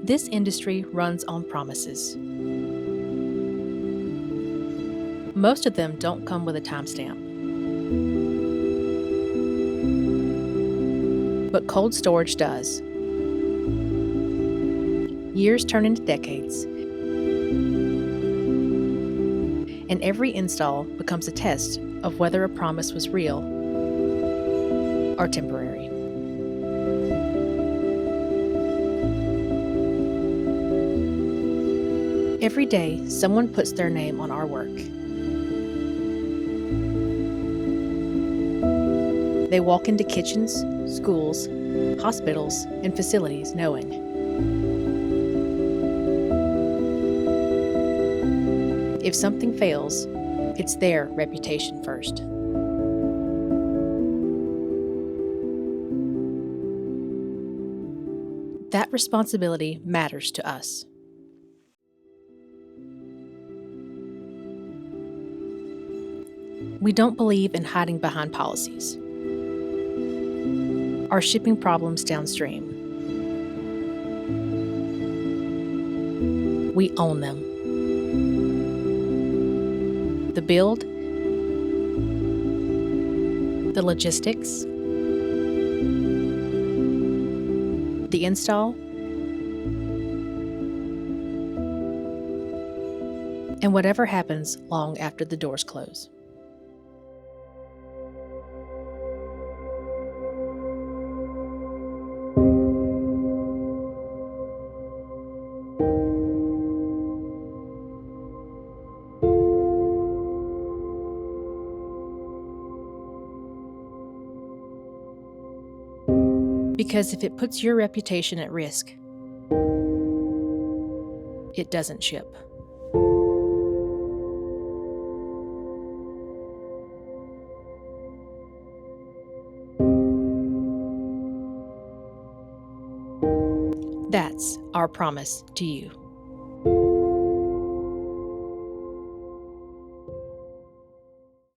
This industry runs on promises. Most of them don't come with a timestamp. But cold storage does. Years turn into decades, and every install becomes a test of whether a promise was real or temporary. Every day, someone puts their name on our work. They walk into kitchens, schools, hospitals, and facilities knowing if something fails, it's their reputation first. That responsibility matters to us. We don't believe in hiding behind policies. Our shipping problems downstream. We own them. The build, the logistics, the install, and whatever happens long after the doors close. Because if it puts your reputation at risk, it doesn't ship. That's our promise to you.